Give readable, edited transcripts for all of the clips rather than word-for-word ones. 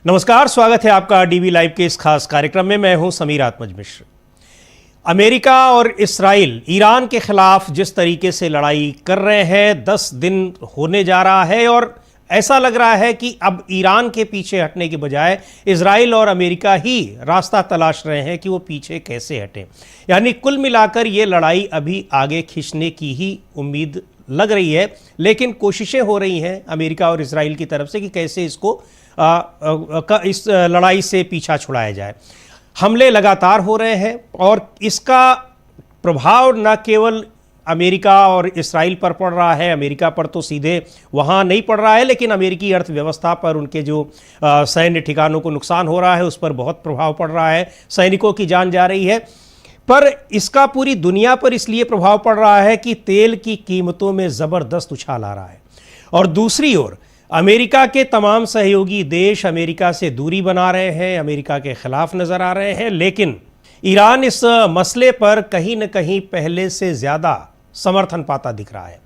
नमस्कार, स्वागत है आपका डीवी लाइव के इस खास कार्यक्रम में। मैं हूं समीर आत्मज मिश्र। अमेरिका और इस्राइल ईरान के खिलाफ जिस तरीके से लड़ाई कर रहे हैं, 10 दिन होने जा रहा है और ऐसा लग रहा है कि अब ईरान के पीछे हटने के बजाय इजराइल और अमेरिका ही रास्ता तलाश रहे हैं कि वो पीछे कैसे हटें। यानी कुल मिलाकर ये लड़ाई अभी आगे खींचने की ही उम्मीद लग रही है, लेकिन कोशिशें हो रही हैं अमेरिका और इजराइल की तरफ से कि कैसे इसको इस लड़ाई से पीछा छुड़ाया जाए। हमले लगातार हो रहे हैं और इसका प्रभाव न केवल अमेरिका और इस्राइल पर पड़ रहा है, अमेरिका पर तो सीधे वहाँ नहीं पड़ रहा है, लेकिन अमेरिकी अर्थव्यवस्था पर, उनके जो सैन्य ठिकानों को नुकसान हो रहा है उस पर बहुत प्रभाव पड़ रहा है, सैनिकों की जान जा रही है। पर इसका पूरी दुनिया पर इसलिए प्रभाव पड़ रहा है कि तेल की कीमतों में ज़बरदस्त उछाल आ रहा है और दूसरी ओर अमेरिका के तमाम सहयोगी देश अमेरिका से दूरी बना रहे हैं, अमेरिका के खिलाफ नज़र आ रहे हैं। लेकिन ईरान इस मसले पर कहीं न कहीं पहले से ज़्यादा समर्थन पाता दिख रहा है।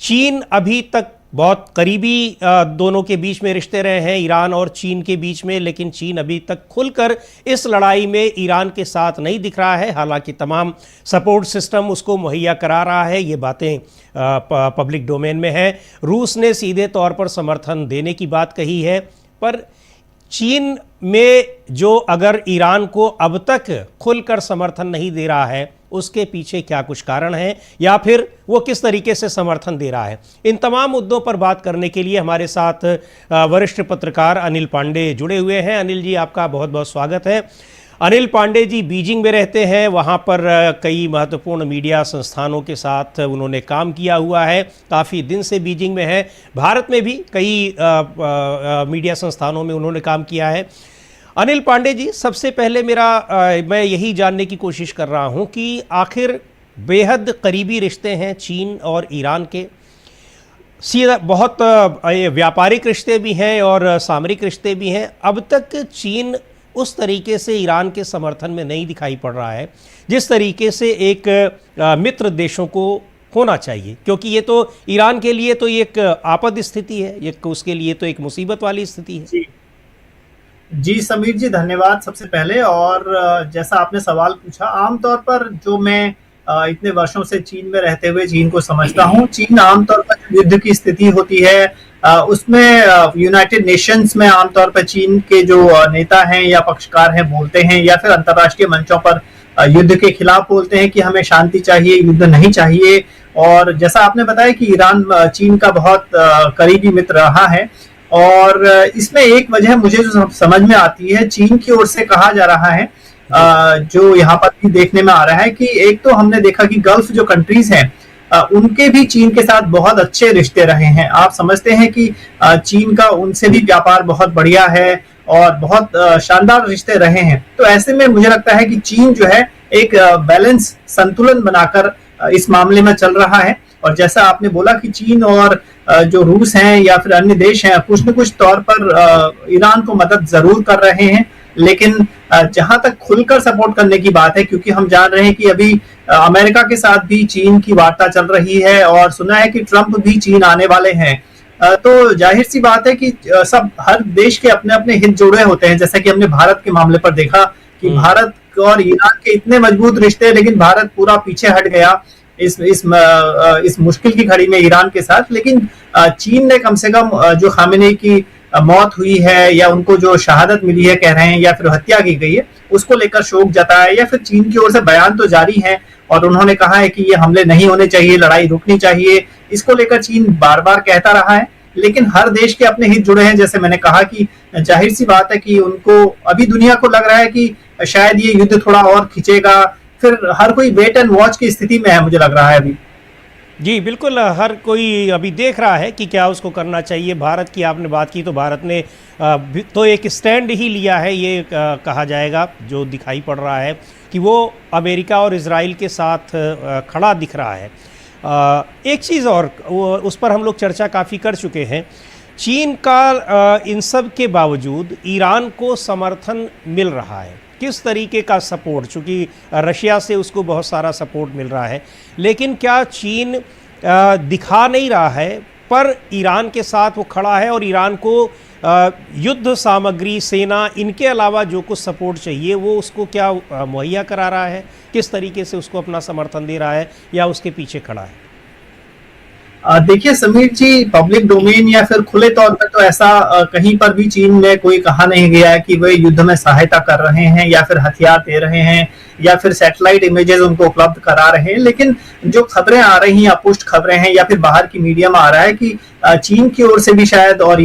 चीन अभी तक बहुत करीबी दोनों के बीच में रिश्ते रहे हैं, ईरान और चीन के बीच में, लेकिन चीन अभी तक खुलकर इस लड़ाई में ईरान के साथ नहीं दिख रहा है। हालांकि तमाम सपोर्ट सिस्टम उसको मुहैया करा रहा है, ये बातें पब्लिक डोमेन में है। रूस ने सीधे तौर पर समर्थन देने की बात कही है, पर चीन में जो अगर ईरान को अब तक खुलकर समर्थन नहीं दे रहा है, उसके पीछे क्या कुछ कारण है या फिर वो किस तरीके से समर्थन दे रहा है, इन तमाम मुद्दों पर बात करने के लिए हमारे साथ वरिष्ठ पत्रकार अनिल पांडे जुड़े हुए हैं। अनिल जी, आपका बहुत बहुत स्वागत है। अनिल पांडे जी बीजिंग में रहते हैं, वहाँ पर कई महत्वपूर्ण मीडिया संस्थानों के साथ उन्होंने काम किया हुआ है, काफ़ी दिन से बीजिंग में है। भारत में भी कई मीडिया संस्थानों में उन्होंने काम किया है। अनिल पांडे जी, सबसे पहले मैं यही जानने की कोशिश कर रहा हूं कि आखिर बेहद करीबी रिश्ते हैं चीन और ईरान के, सीधा बहुत व्यापारिक रिश्ते भी हैं और सामरिक रिश्ते भी हैं। अब तक चीन उस तरीके से ईरान के समर्थन में नहीं दिखाई पड़ रहा है जिस तरीके से एक मित्र देशों को होना चाहिए, क्योंकि ये तो ईरान के लिए तो एक आपात स्थिति है, ये उसके लिए तो एक मुसीबत वाली स्थिति है। जी समीर जी, धन्यवाद सबसे पहले। और जैसा आपने सवाल पूछा, आमतौर पर जो मैं इतने वर्षों से चीन में रहते हुए चीन को समझता हूँ, चीन आमतौर पर युद्ध की स्थिति होती है उसमें यूनाइटेड नेशंस में आमतौर पर चीन के जो नेता हैं या पक्षकार हैं बोलते हैं, या फिर अंतर्राष्ट्रीय मंचों पर युद्ध के खिलाफ बोलते हैं कि हमें शांति चाहिए, युद्ध नहीं चाहिए। और जैसा आपने बताया कि ईरान चीन का बहुत करीबी मित्र रहा है, और इसमें एक वजह मुझे जो समझ में आती है, चीन की ओर से कहा जा रहा है, जो यहाँ पर भी देखने में आ रहा है कि एक तो हमने देखा कि गल्फ जो कंट्रीज हैं उनके भी चीन के साथ बहुत अच्छे रिश्ते रहे हैं। आप समझते हैं कि चीन का उनसे भी व्यापार बहुत बढ़िया है और बहुत शानदार रिश्ते रहे हैं। तो ऐसे में मुझे लगता है कि चीन जो है एक बैलेंस, संतुलन बनाकर इस मामले में चल रहा है। और जैसा आपने बोला कि चीन और जो रूस हैं या फिर अन्य देश हैं, कुछ न कुछ तौर पर ईरान को मदद जरूर कर रहे हैं, लेकिन जहां तक खुलकर सपोर्ट करने की बात है, क्योंकि हम जान रहे हैं कि अभी अमेरिका के साथ भी चीन की वार्ता चल रही है और सुना है कि ट्रंप भी चीन आने वाले हैं, तो जाहिर सी बात है कि सब हर देश के अपने अपने हित जुड़े होते हैं। जैसा कि हमने भारत के मामले पर देखा कि भारत और ईरान के इतने मजबूत रिश्ते, लेकिन भारत पूरा पीछे हट गया इस मुश्किल की घड़ी में ईरान के साथ। लेकिन चीन ने कम से कम जो खामेनेई की मौत हुई है या उनको जो शहादत मिली है कह रहे हैं, या फिर हत्या की गई है, उसको लेकर शोक जताया, या फिर चीन की ओर से बयान तो जारी है और उन्होंने कहा है कि ये हमले नहीं होने चाहिए, लड़ाई रुकनी चाहिए। इसको लेकर चीन बार बार कहता रहा है, लेकिन हर देश के अपने हित जुड़े हैं। जैसे मैंने कहा कि जाहिर सी बात है कि उनको अभी दुनिया को लग रहा है कि शायद ये युद्ध थोड़ा और खिंचेगा, फिर हर कोई वेट एंड वॉच की स्थिति में है, मुझे लग रहा है अभी। जी बिल्कुल, हर कोई अभी देख रहा है कि क्या उसको करना चाहिए। भारत की आपने बात की तो भारत ने तो एक स्टैंड ही लिया है, ये कहा जाएगा, जो दिखाई पड़ रहा है कि वो अमेरिका और इजराइल के साथ खड़ा दिख रहा है। एक चीज़ और, उस पर हम लोग चर्चा काफ़ी कर चुके हैं, चीन का इन सब के बावजूद ईरान को समर्थन मिल रहा है। किस तरीके का सपोर्ट, चूँकि रशिया से उसको बहुत सारा सपोर्ट मिल रहा है, लेकिन क्या चीन दिखा नहीं रहा है, पर ईरान के साथ वो खड़ा है और ईरान को युद्ध सामग्री, सेना, इनके अलावा जो कुछ सपोर्ट चाहिए वो उसको क्या मुहैया करा रहा है, किस तरीके से उसको अपना समर्थन दे रहा है या उसके पीछे खड़ा है? देखिए समीर जी, पब्लिक डोमेन या फिर खुले तौर पर तो ऐसा कहीं पर भी चीन में कोई कहा नहीं गया है कि वे युद्ध में सहायता कर रहे हैं या फिर हथियार दे रहे हैं या फिर सैटेलाइट इमेजेस उनको उपलब्ध करा रहे हैं। लेकिन जो खबरें आ रही हैं, अपुष्ट खबरें हैं या फिर बाहर की मीडिया में आ रहा है कि चीन की ओर से भी शायद और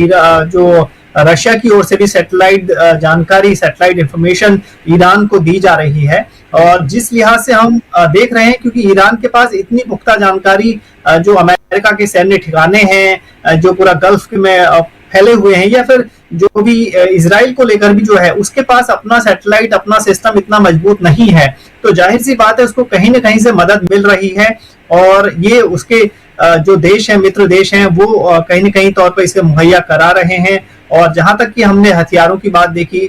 जो रशिया की ओर से भी सैटेलाइट जानकारी, सैटेलाइट इंफॉर्मेशन ईरान को दी जा रही है। और जिस लिहाज से हम देख रहे हैं, क्योंकि ईरान के पास इतनी पुख्ता जानकारी जो अमेरिका के सैन्य ठिकाने हैं, जो पूरा गल्फ में फैले हुए हैं, या फिर जो भी इजराइल को लेकर भी जो है, उसके पास अपना सैटेलाइट, अपना सिस्टम इतना मजबूत नहीं है। तो जाहिर सी बात है उसको कहीं ना कहीं से मदद मिल रही है और ये उसके जो देश है, मित्र देश हैं, वो कहीं ना कहीं तौर पर इसे मुहैया करा रहे हैं। और जहां तक कि हमने हथियारों की बात देखी,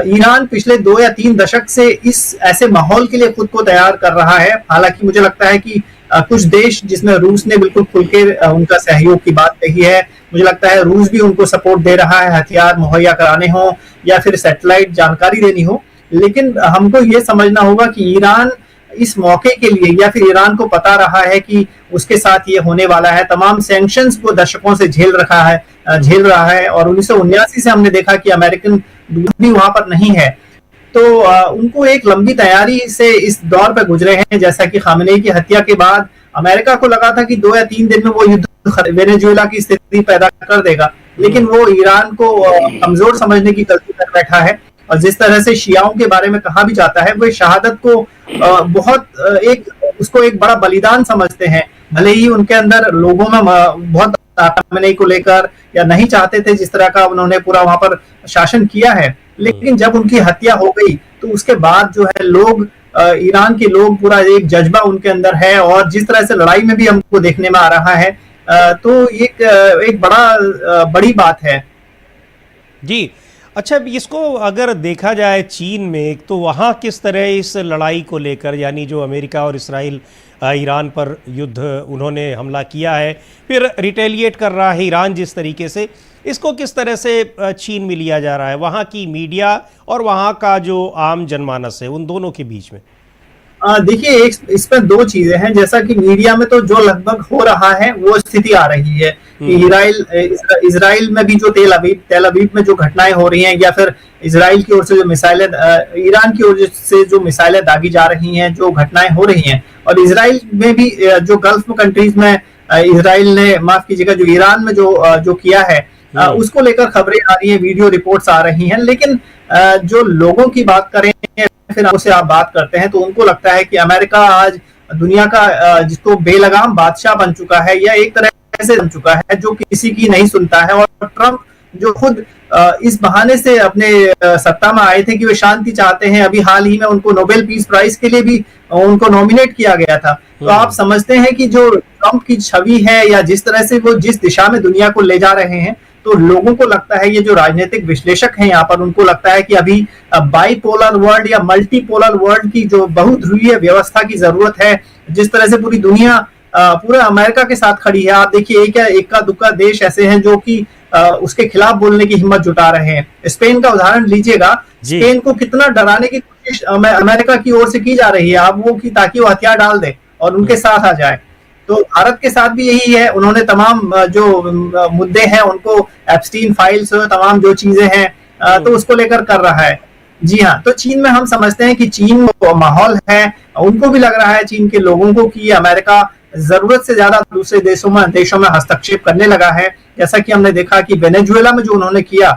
ईरान पिछले 2 या 3 दशक से इस ऐसे माहौल के लिए खुद को तैयार कर रहा है। हालांकि मुझे लगता है कि कुछ देश, जिसमें रूस ने बिल्कुल खुल के उनका सहयोग की बात कही है, मुझे लगता है रूस भी उनको सपोर्ट दे रहा है, हथियार मुहैया कराने हो या फिर सैटेलाइट जानकारी देनी हो। लेकिन हमको ये समझना होगा कि ईरान इस मौके के लिए, या फिर ईरान को पता रहा है कि उसके साथ ये होने वाला है, तमाम सैंक्शंस को दशकों से झेल रहा है। और 1979 से हमने देखा कि अमेरिकन दूत भी वहां पर नहीं है। तो उनको एक लंबी तैयारी से इस दौर पर गुजरे हैं। जैसा कि खामेनेई की हत्या के बाद अमेरिका को लगा था कि 2 या 3 दिन में वो युद्ध वेनेजुएला की स्थिति पैदा कर देगा, लेकिन वो ईरान को कमजोर समझने की गलती कर बैठा है। और जिस तरह से शियाओं के बारे में कहा भी जाता है, वो शहादत को उसको एक बड़ा बलिदान समझते हैं। भले ही उनके अंदर लोगों में बहुत खामेनेई को लेकर या नहीं चाहते थे जिस तरह का उन्होंने पूरा वहां पर शासन किया है, लेकिन जब उनकी हत्या हो गई तो उसके बाद जो है लोग, ईरान के लोग, पूरा एक जज्बा उनके अंदर है। और जिस तरह से लड़ाई में भी हमको देखने में आ रहा है, तो एक बड़ी बात है जी। अच्छा, इसको अगर देखा जाए चीन में, तो वहाँ किस तरह इस लड़ाई को लेकर, यानी जो अमेरिका और इसराइल ईरान पर युद्ध उन्होंने हमला किया है, फिर रिटेलिएट कर रहा है ईरान जिस तरीके से, इसको किस तरह से चीन में लिया जा रहा है, वहाँ की मीडिया और वहाँ का जो आम जनमानस है, उन दोनों के बीच में? देखिए, इसमें 2 चीजें हैं। जैसा कि मीडिया में तो जो लगभग हो रहा है वो स्थिति आ रही है कि इजराइल में भी जो तेल अवीव में जो घटनाएं हो रही हैं, या फिर इजराइल की ओर से जो मिसाइलें, ईरान की ओर से जो मिसाइलें दागी जा रही हैं, जो घटनाएं हो रही हैं, और इजराइल में भी जो गल्फ कंट्रीज में इजराइल ने, माफ कीजिएगा, जो ईरान में जो किया है, उसको लेकर खबरें आ रही हैं, वीडियो रिपोर्ट्स आ रही हैं। लेकिन जो लोगों की बात करें, फिर आपसे आप बात करते हैं, तो उनको लगता है कि अमेरिका आज दुनिया का जिसको बेलगाम बादशाह बन चुका है, या एक तरह से बन चुका है, जो किसी की नहीं सुनता है। और ट्रंप जो खुद इस बहाने से अपने सत्ता में आए थे कि वे शांति चाहते हैं, अभी हाल ही में उनको नोबेल पीस प्राइज के लिए भी उनको नॉमिनेट किया गया था। तो आप समझते हैं कि जो ट्रंप की छवि है, या जिस तरह से वो जिस दिशा में दुनिया को ले जा रहे हैं, तो लोगों को लगता है, ये जो राजनीतिक विश्लेषक हैं यहाँ पर, उनको लगता है कि अभी बाइपोलर वर्ल्ड या मल्टीपोलर वर्ल्ड की जो बहुध्रुवीय व्यवस्था की जरूरत है। जिस तरह से पूरी दुनिया पूरा अमेरिका के साथ खड़ी है, आप देखिए इक्का दुक्का देश ऐसे हैं जो कि उसके खिलाफ बोलने की हिम्मत जुटा रहे हैं। स्पेन का उदाहरण लीजिएगा, स्पेन को कितना डराने की कोशिश अमेरिका की ओर से की जा रही है, आप वो की ताकि वो हथियार डाल दे और उनके साथ आ जाए। तो भारत के साथ भी यही है, उन्होंने तमाम जो मुद्दे हैं उनको, एप्स्टीन फाइल्स, तमाम जो चीजें हैं, तो उसको लेकर कर रहा है। जी हाँ, तो चीन में हम समझते हैं कि चीन माहौल है, उनको भी लग रहा है, चीन के लोगों को, कि अमेरिका जरूरत से ज्यादा दूसरे देशों में हस्तक्षेप करने लगा है। जैसा कि हमने देखा कि वेनेजुएला में जो उन्होंने किया,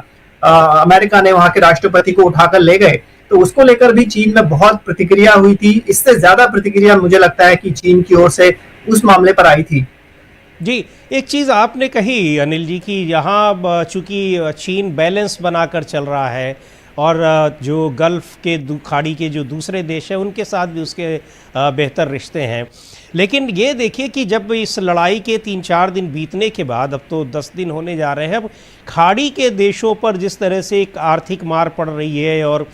अमेरिका ने वहां के राष्ट्रपति को उठाकर ले गए, तो उसको लेकर भी चीन में बहुत प्रतिक्रिया हुई थी। इससे ज्यादा प्रतिक्रिया मुझे लगता है कि चीन की ओर से उस मामले पर आई थी। जी, एक चीज़ आपने कही अनिल जी कि यहाँ चूँकि चीन बैलेंस बनाकर चल रहा है, और जो गल्फ़ के खाड़ी के जो दूसरे देश हैं उनके साथ भी उसके बेहतर रिश्ते हैं। लेकिन ये देखिए कि जब इस लड़ाई के 3-4 दिन बीतने के बाद, अब तो 10 दिन होने जा रहे हैं, अब खाड़ी के देशों पर जिस तरह से एक आर्थिक मार पड़ रही है, और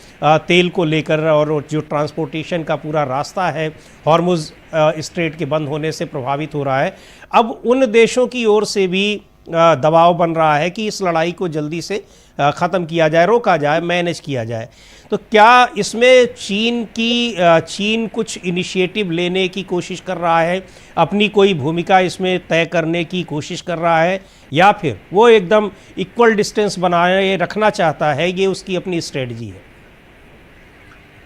तेल को लेकर, और जो ट्रांसपोर्टेशन का पूरा रास्ता है हॉर्मुज़ स्ट्रेट के बंद होने से प्रभावित हो रहा है। अब उन देशों की ओर से भी दबाव बन रहा है कि इस लड़ाई को जल्दी से ख़त्म किया जाए, रोका जाए, मैनेज किया जाए। तो क्या इसमें चीन कुछ इनिशिएटिव लेने की कोशिश कर रहा है, अपनी कोई भूमिका इसमें तय करने की कोशिश कर रहा है, या फिर वो एकदम इक्वल डिस्टेंस बनाए रखना चाहता है, ये उसकी अपनी स्ट्रेटजी है?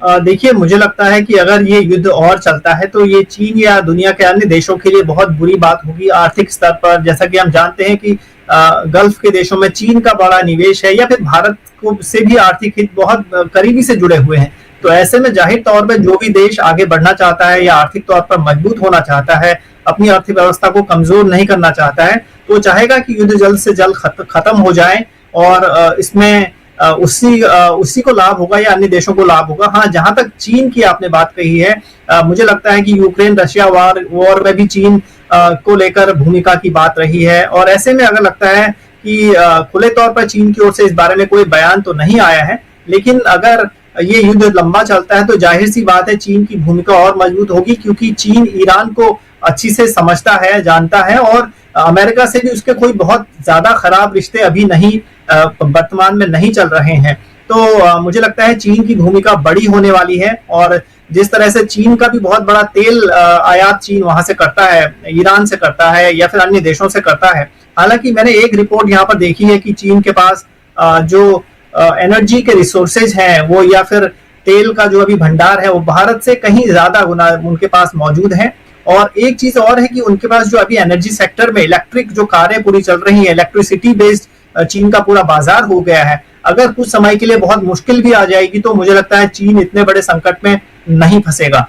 देखिए, मुझे लगता है कि अगर ये युद्ध और चलता है तो ये चीन या दुनिया के अन्य देशों के लिए बहुत बुरी बात होगी आर्थिक स्तर पर। जैसा कि हम जानते हैं कि गल्फ के देशों में चीन का बड़ा निवेश है, या फिर भारत को से भी आर्थिक हित बहुत करीबी से जुड़े हुए हैं। तो ऐसे में जाहिर तौर पर जो भी देश आगे बढ़ना चाहता है या आर्थिक तौर पर मजबूत होना चाहता है, अपनी अर्थव्यवस्था को कमजोर नहीं करना चाहता है, तो चाहेगा कि युद्ध जल्द से जल्द खत्म हो जाए और इसमें उसी को लाभ होगा या अन्य देशों को लाभ होगा। हाँ, जहां तक चीन की आपने बात कही है, मुझे लगता है कि यूक्रेन रशिया वॉर में भी चीन को लेकर भूमिका की बात रही है, और ऐसे में अगर लगता है कि खुले तौर पर चीन की ओर से इस बारे में कोई बयान तो नहीं आया है, लेकिन अगर ये युद्ध लंबा चलता है तो जाहिर सी बात है चीन की भूमिका और मजबूत होगी, क्योंकि चीन ईरान को अच्छी से समझता है, जानता है, और अमेरिका से भी उसके कोई बहुत ज्यादा खराब रिश्ते अभी नहीं वर्तमान में नहीं चल रहे हैं। तो मुझे लगता है चीन की भूमिका बड़ी होने वाली है, और जिस तरह से चीन का भी बहुत बड़ा तेल आयात चीन वहां से करता है, ईरान से करता है या फिर अन्य देशों से करता है। हालांकि मैंने एक रिपोर्ट यहाँ पर देखी है कि चीन के पास जो एनर्जी के रिसोर्सेज हैं वो, या फिर तेल का जो अभी भंडार है, वो भारत से कहीं ज्यादा गुना उनके पास मौजूद है। और एक चीज और है कि उनके पास जो अभी एनर्जी सेक्टर में इलेक्ट्रिक जो कारें पूरी चल रही है, इलेक्ट्रिसिटी बेस्ड चीन का पूरा बाजार हो गया है। अगर कुछ समय के लिए बहुत मुश्किल भी आ जाएगी तो मुझे लगता है चीन इतने बड़े संकट में नहीं फंसेगा।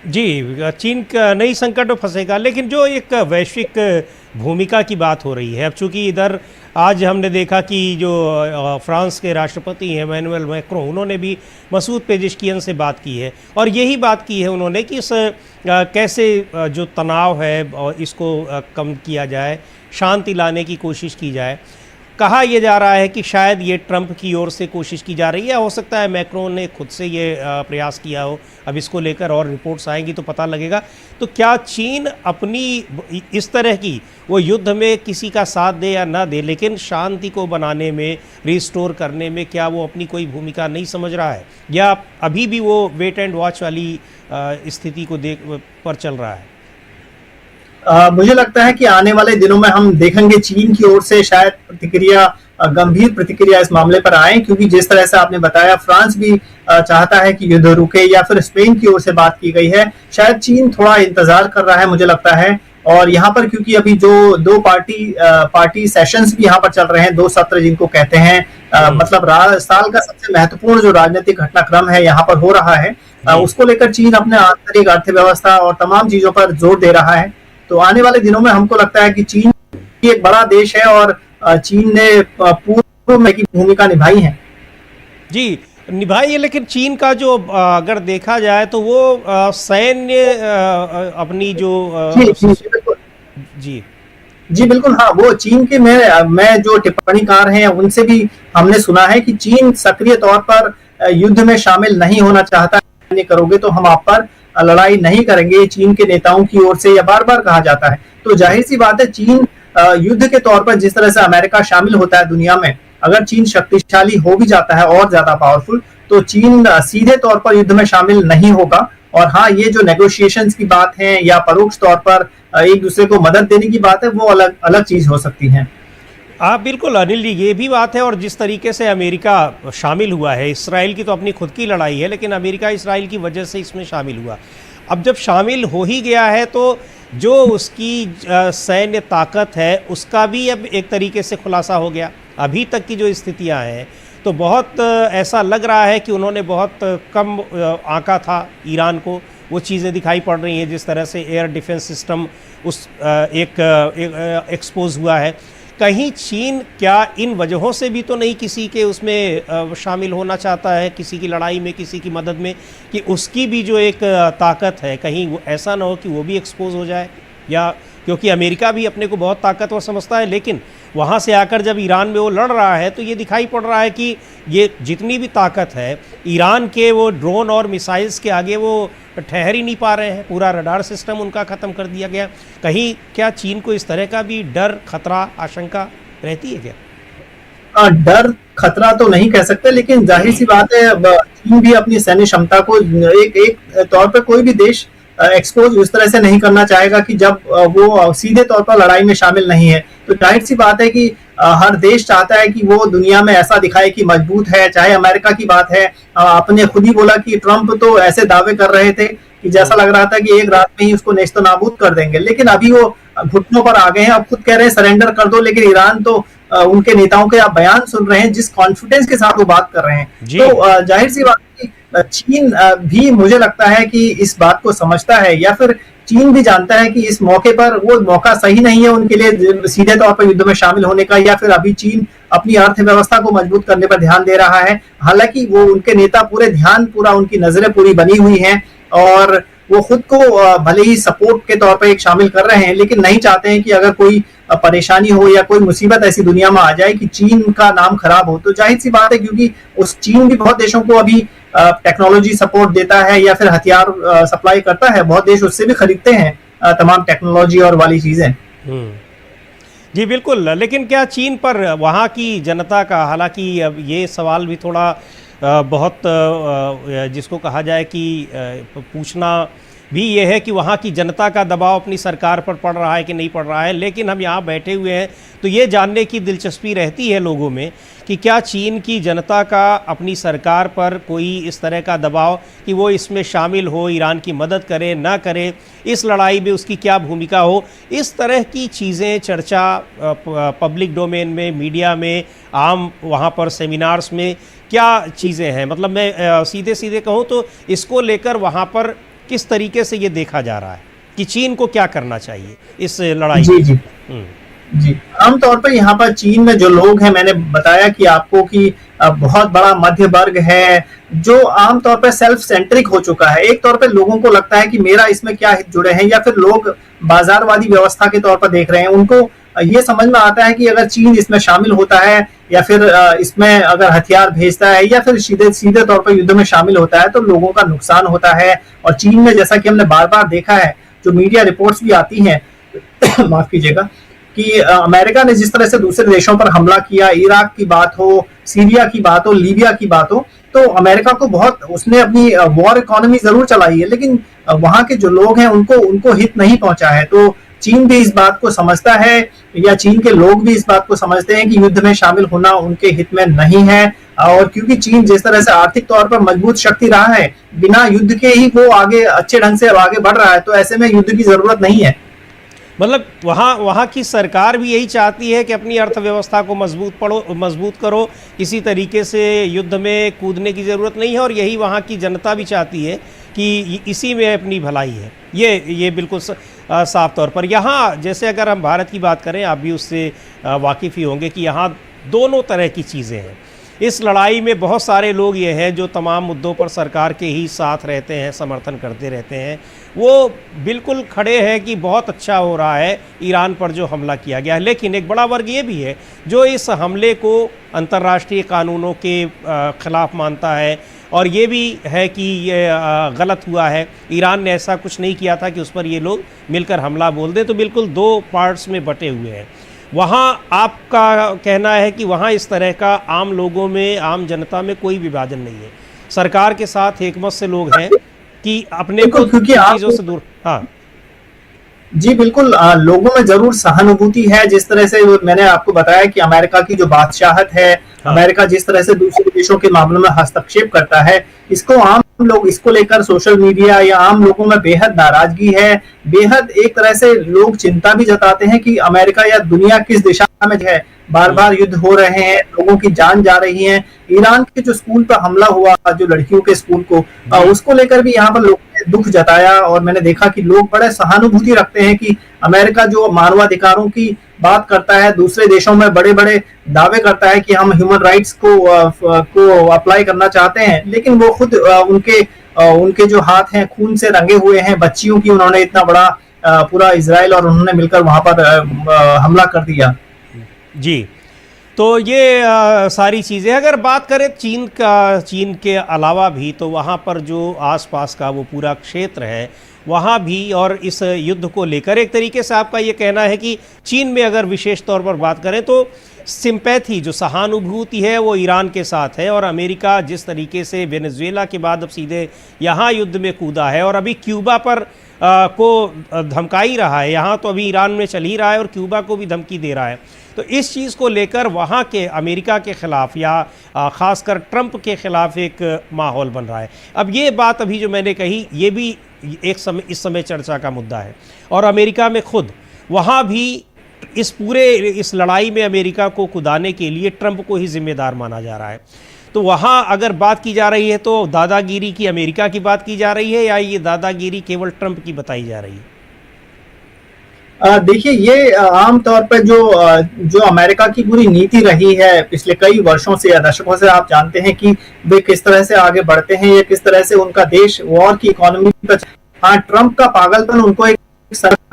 जी, चीन का नई संकट में फंसेगा, लेकिन जो एक वैश्विक भूमिका की बात हो रही है, अब चूंकि इधर आज हमने देखा कि जो फ्रांस के राष्ट्रपति हैं इमैनुअल मैक्रों, उन्होंने भी मसूद पेजिशकियन से बात की है, और यही बात की है उन्होंने कि इस कैसे जो तनाव है और इसको कम किया जाए, शांति लाने की कोशिश की जाए। कहा यह जा रहा है कि शायद ये ट्रंप की ओर से कोशिश की जा रही है, हो सकता है मैक्रोन ने खुद से ये प्रयास किया हो। अब इसको लेकर और रिपोर्ट्स आएंगी तो पता लगेगा। तो क्या चीन अपनी इस तरह की वो युद्ध में किसी का साथ दे या ना दे, लेकिन शांति को बनाने में, रिस्टोर करने में, क्या वो अपनी कोई भूमिका नहीं समझ रहा है, या अभी भी वो वेट एंड वॉच वाली स्थिति को पर चल रहा है? मुझे लगता है कि आने वाले दिनों में हम देखेंगे चीन की ओर से शायद गंभीर प्रतिक्रिया इस मामले पर आए, क्योंकि जिस तरह से आपने बताया फ्रांस भी चाहता है कि युद्ध रुके, या फिर स्पेन की ओर से बात की गई है। शायद चीन थोड़ा इंतजार कर रहा है, मुझे लगता है। और यहाँ पर क्योंकि अभी जो दो पार्टी सेशंस भी यहाँ पर चल रहे हैं, 2 सत्र जिनको कहते हैं, मतलब साल का सबसे महत्वपूर्ण जो राजनीतिक घटनाक्रम है यहाँ पर हो रहा है, उसको लेकर चीन अपने आंतरिक अर्थव्यवस्था और तमाम चीजों पर जोर दे रहा है। तो आने वाले दिनों में हमको लगता है कि चीन एक बड़ा देश है और चीन ने पूर्व में की भूमिका निभाई है। जी, निभाई है, लेकिन चीन का जो अगर देखा जाए तो वो सैन्य अपनी जो जी बिल्कुल, हाँ, वो चीन के मैं जो टिप्पणीकार हैं उनसे भी हमने सुना है कि चीन सक्रिय तौर पर युद्ध में शामिल नहीं होना चाहता। नहीं करोगे तो हम आप पर लड़ाई नहीं करेंगे, चीन के नेताओं की ओर से यह बार बार कहा जाता है। तो जाहिर सी बात है चीन युद्ध के तौर पर जिस तरह से अमेरिका शामिल होता है दुनिया में, अगर चीन शक्तिशाली हो भी जाता है और ज्यादा पावरफुल, तो चीन सीधे तौर पर युद्ध में शामिल नहीं होगा। और हाँ, ये जो नेगोशिएशंस की बात है या परोक्ष तौर पर एक दूसरे को मदद देने की बात है, वो अलग अलग चीज हो सकती है। हाँ बिल्कुल अनिल जी, ये भी बात है। और जिस तरीके से अमेरिका शामिल हुआ है, इसराइल की तो अपनी खुद की लड़ाई है, लेकिन अमेरिका इसराइल की वजह से इसमें शामिल हुआ। अब जब शामिल हो ही गया है तो जो उसकी सैन्य ताकत है उसका भी अब एक तरीके से खुलासा हो गया। अभी तक की जो स्थितियां हैं तो बहुत ऐसा लग रहा है कि उन्होंने बहुत कम आंका था ईरान को। वो चीज़ें दिखाई पड़ रही हैं जिस तरह से एयर डिफेंस सिस्टम उस एक एक्सपोज हुआ है। कहीं चीन क्या इन वजहों से भी तो नहीं किसी के उसमें शामिल होना चाहता है, किसी की लड़ाई में, किसी की मदद में, कि उसकी भी जो एक ताकत है कहीं वो ऐसा ना हो कि वो भी एक्सपोज हो जाए? या क्योंकि अमेरिका भी अपने को बहुत ताकतवर समझता है, लेकिन वहाँ से आकर जब ईरान में वो लड़ रहा है तो ये दिखाई पड़ रहा है कि ये जितनी भी ताकत है ईरान के वो ड्रोन और मिसाइल्स के आगे वो ठहर ही नहीं पा रहे हैं, पूरा रडार सिस्टम उनका ख़त्म कर दिया गया। कहीं क्या चीन को इस तरह का भी डर, खतरा, आशंका रहती है क्या? डर खतरा तो नहीं कह सकते, लेकिन जाहिर सी बात है चीन भी अपनी सैन्य क्षमता को एक तौर पर कोई भी देश एक्सपोज उस तरह से नहीं करना चाहेगा कि जब वो सीधे तौर पर लड़ाई में शामिल नहीं है। तो जाहिर सी बात है कि हर देश चाहता है कि वो दुनिया में ऐसा दिखाए कि मजबूत है। चाहे अमेरिका की बात है, आपने खुद ही बोला कि ट्रंप तो ऐसे दावे कर रहे थे कि जैसा लग रहा था कि एक रात में ही उसको नेस्तनाबूद कर देंगे, लेकिन अभी वो घुटनों पर आ गए हैं। अब खुद कह रहे हैं सरेंडर कर दो, लेकिन ईरान तो उनके नेताओं के आप बयान सुन रहे हैं, जिस कॉन्फिडेंस के साथ वो बात कर रहे हैं। तो जाहिर सी बात है कि चीन भी मुझे लगता है कि इस बात को समझता है, या फिर चीन भी जानता है कि इस मौके पर वो मौका सही नहीं है उनके लिए सीधे तौर पर युद्ध में शामिल होने का, या फिर अभी चीन अपनी अर्थव्यवस्था को मजबूत करने पर ध्यान दे रहा है। हालांकि वो उनके नेता पूरा उनकी नजरें पूरी बनी हुई हैं, और वो खुद को भले ही सपोर्ट के तौर पर एक शामिल कर रहे हैं, लेकिन नहीं चाहते हैं कि अगर कोई परेशानी हो या कोई मुसीबत ऐसी दुनिया में आ जाए कि चीन का नाम खराब हो। तो जाहिर सी बात है, क्योंकि उस चीन भी बहुत देशों को अभी टेक्नोलॉजी सपोर्ट देता है या फिर हथियार सप्लाई करता है, बहुत देश उससे भी खरीदते हैं तमाम टेक्नोलॉजी और वाली चीजें। जी बिल्कुल, लेकिन क्या चीन पर वहाँ की जनता का, हालांकि अब ये सवाल भी थोड़ा बहुत जिसको कहा जाए कि पूछना भी ये है कि वहाँ की जनता का दबाव अपनी सरकार पर पड़ रहा है कि नहीं पड़ रहा है। लेकिन हम यहाँ बैठे हुए हैं तो ये जानने की दिलचस्पी रहती है लोगों में कि क्या चीन की जनता का अपनी सरकार पर कोई इस तरह का दबाव कि वो इसमें शामिल हो, ईरान की मदद करे ना करे, इस लड़ाई में उसकी क्या भूमिका हो। इस तरह की चीज़ें चर्चा पब्लिक डोमेन में, मीडिया में, आम वहाँ पर सेमिनार्स में क्या चीज़ें हैं? मतलब मैं सीधे सीधे कहूँ तो इसको लेकर वहाँ पर किस तरीके से ये देखा जा रहा है कि चीन को क्या करना चाहिए इस लड़ाई जी जी जी। आमतौर पर यहाँ पर चीन में जो लोग हैं, मैंने बताया कि आपको कि बहुत बड़ा मध्य वर्ग है जो आमतौर पर सेल्फ सेंट्रिक हो चुका है। एक तौर पर लोगों को लगता है कि मेरा इसमें क्या हित जुड़े हैं, या फिर लोग बाजारवादी व्यवस्था के तौर पर देख रहे हैं। उनको ये समझ में आता है कि अगर चीन इसमें शामिल होता है या फिर इसमें अगर हथियार भेजता है या फिर सीधे तौर पर युद्ध में शामिल होता है तो लोगों का नुकसान होता है। और चीन में, जैसा कि हमने बार बार देखा है, जो मीडिया रिपोर्ट्स भी आती हैं माफ कीजिएगा, कि अमेरिका ने जिस तरह से दूसरे देशों पर हमला किया, इराक की बात हो, सीरिया की बात हो, लीबिया की बात हो, तो अमेरिका को बहुत, उसने अपनी वॉर इकोनॉमी जरूर चलाई है, लेकिन वहां के जो लोग हैं उनको हित नहीं पहुंचा है। तो चीन भी इस बात को समझता है, या चीन के लोग भी इस बात को समझते हैं कि युद्ध में शामिल होना उनके हित में नहीं है। और क्योंकि चीन जिस तरह से आर्थिक तौर पर मजबूत शक्ति रहा है, बिना युद्ध के ही वो आगे अच्छे ढंग से आगे बढ़ रहा है, तो ऐसे में युद्ध की जरूरत नहीं है। मतलब वहाँ की सरकार भी यही चाहती है कि अपनी अर्थव्यवस्था को मजबूत करो, किसी तरीके से युद्ध में कूदने की ज़रूरत नहीं है, और यही वहाँ की जनता भी चाहती है कि इसी में अपनी भलाई है। ये बिल्कुल साफ तौर पर। यहाँ जैसे अगर हम भारत की बात करें, आप भी उससे वाकिफ़ ही होंगे कि यहाँ दोनों तरह की चीज़ें हैं। इस लड़ाई में बहुत सारे लोग ये हैं जो तमाम मुद्दों पर सरकार के ही साथ रहते हैं, समर्थन करते रहते हैं। वो बिल्कुल खड़े हैं कि बहुत अच्छा हो रहा है ईरान पर जो हमला किया गया है, लेकिन एक बड़ा वर्ग ये भी है जो इस हमले को अंतर्राष्ट्रीय कानूनों के ख़िलाफ़ मानता है, और ये भी है कि ये गलत हुआ है, ईरान ने ऐसा कुछ नहीं किया था कि उस पर ये लोग मिलकर हमला बोल दें। तो बिल्कुल दो पार्ट्स में बटे हुए हैं। वहाँ आपका कहना है कि वहाँ इस तरह का आम लोगों में, आम जनता में कोई विभाजन नहीं है, सरकार के साथ एकमत से लोग हैं कि अपने को चीज़ों से दूर। हाँ जी बिल्कुल, लोगों में जरूर सहानुभूति है। जिस तरह से मैंने आपको बताया कि अमेरिका की जो बादशाहत है, अमेरिका जिस तरह से दूसरे देशों के मामलों में हस्तक्षेप करता है, इसको आम लोग, इसको लेकर सोशल मीडिया या आम लोगों में बेहद नाराजगी है। बेहद एक तरह से लोग चिंता भी जताते हैं कि अमेरिका या दुनिया किस दिशा में है। बार बार युद्ध हो रहे हैं, लोगों की जान जा रही है। ईरान के जो स्कूल पर हमला हुआ, जो लड़कियों के स्कूल को, उसको लेकर भी यहाँ पर लोगों ने दुख जताया, और मैंने देखा कि लोग बड़े सहानुभूति रखते हैं कि अमेरिका जो मानवाधिकारों की बात करता है, दूसरे देशों में बड़े बड़े दावे करता है कि हम ह्यूमन राइट्स को अप्लाई करना चाहते हैं, लेकिन वो खुद उनके जो हाथ हैं खून से रंगे हुए हैं। बच्चियों की उन्होंने इतना बड़ा पूरा इजराइल और उन्होंने मिलकर वहां पर हमला कर दिया। जी, तो ये सारी चीज़ें, अगर बात करें चीन के अलावा भी, तो वहाँ पर जो आसपास का वो पूरा क्षेत्र है वहाँ भी, और इस युद्ध को लेकर एक तरीके से आपका ये कहना है कि चीन में अगर विशेष तौर पर बात करें तो सिंपैथी, जो सहानुभूति है, वो ईरान के साथ है। और अमेरिका जिस तरीके से वेनेजुएला के बाद अब सीधे यहाँ युद्ध में कूदा है और अभी क्यूबा पर को धमका ही रहा है, यहाँ तो अभी ईरान में चल ही रहा है और क्यूबा को भी धमकी दे रहा है, तो इस चीज़ को लेकर वहाँ के अमेरिका के ख़िलाफ़ या ख़ासकर ट्रंप के ख़िलाफ़ एक माहौल बन रहा है। अब ये बात अभी जो मैंने कही, ये भी इस समय चर्चा का मुद्दा है। और अमेरिका में खुद वहाँ भी इस लड़ाई में अमेरिका को कुदाने के लिए ट्रंप को ही जिम्मेदार माना जा रहा है। तो वहाँ अगर बात की जा रही है तो दादागिरी की अमेरिका की बात की जा रही है, या ये दादागिरी केवल ट्रंप की बताई जा रही है? देखिए, ये आमतौर पर जो अमेरिका की पूरी नीति रही है पिछले कई वर्षों से या दशकों से, आप जानते हैं कि वे किस तरह से आगे बढ़ते हैं या किस तरह से उनका देश वॉर की इकोनॉमी पर। हाँ, ट्रंप का पागलपन उनको एक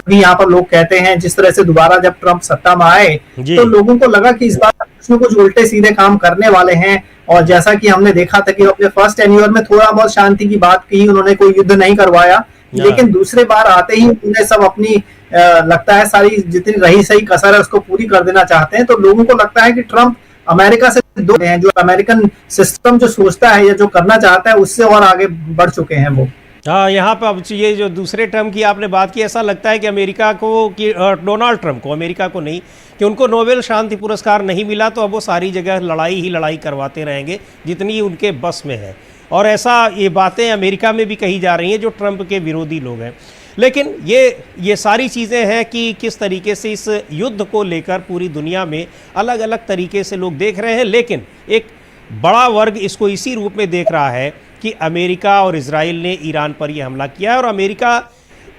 भी यहाँ पर लोग कहते हैं, जिस तरह से दोबारा जब ट्रंप सत्ता में आए तो लोगों को लगा कि इस बार कुछ न कुछ उल्टे सीधे काम करने वाले हैं। और जैसा कि हमने देखा था कि अपने फर्स्ट टेन्योर में थोड़ा बहुत शांति की बात की, उन्होंने कोई युद्ध नहीं करवाया, लेकिन दूसरे बार आते ही उन्हें सब अपनी लगता है सारी जितनी रही सही कसर है उसको पूरी कर देना चाहते हैं। तो लोगों को लगता है कि ट्रंप अमेरिका से दो हैं, जो अमेरिकन सिस्टम जो सोचता है या जो करना चाहता है उससे और आगे बढ़ चुके हैं वो। हाँ, यहाँ पर अब ये जो दूसरे टर्म की आपने बात की, ऐसा लगता है कि अमेरिका को, कि डोनाल्ड ट्रंप को, अमेरिका को नहीं, कि उनको नोबेल शांति पुरस्कार नहीं मिला तो अब वो सारी जगह लड़ाई ही लड़ाई करवाते रहेंगे जितनी उनके बस में है। और ऐसा ये बातें अमेरिका में भी कही जा रही हैं जो ट्रंप के विरोधी लोग हैं। लेकिन ये सारी चीज़ें हैं कि किस तरीके से इस युद्ध को लेकर पूरी दुनिया में अलग अलग तरीके से लोग देख रहे हैं। लेकिन एक बड़ा वर्ग इसको इसी रूप में देख रहा है कि अमेरिका और इजराइल ने ईरान पर यह हमला किया है, और अमेरिका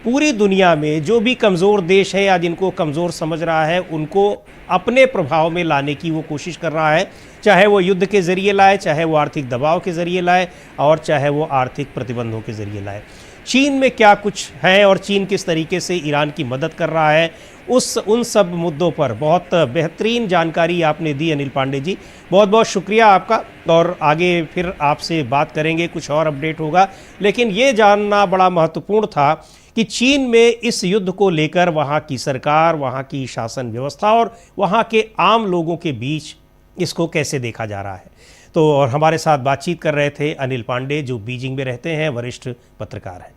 पूरी दुनिया में जो भी कमज़ोर देश है या जिनको कमज़ोर समझ रहा है उनको अपने प्रभाव में लाने की वो कोशिश कर रहा है, चाहे वो युद्ध के ज़रिए लाए, चाहे वो आर्थिक दबाव के ज़रिए लाए, और चाहे वो आर्थिक प्रतिबंधों के ज़रिए लाए। चीन में क्या कुछ है और चीन किस तरीके से ईरान की मदद कर रहा है, उन सब मुद्दों पर बहुत बेहतरीन जानकारी आपने दी अनिल पांडे जी। बहुत बहुत शुक्रिया आपका, और आगे फिर आपसे बात करेंगे, कुछ और अपडेट होगा। लेकिन ये जानना बड़ा महत्वपूर्ण था कि चीन में इस युद्ध को लेकर वहाँ की सरकार, वहाँ की शासन व्यवस्था और वहाँ के आम लोगों के बीच इसको कैसे देखा जा रहा है। तो और हमारे साथ बातचीत कर रहे थे अनिल पांडे, जो बीजिंग में रहते हैं, वरिष्ठ पत्रकार हैं।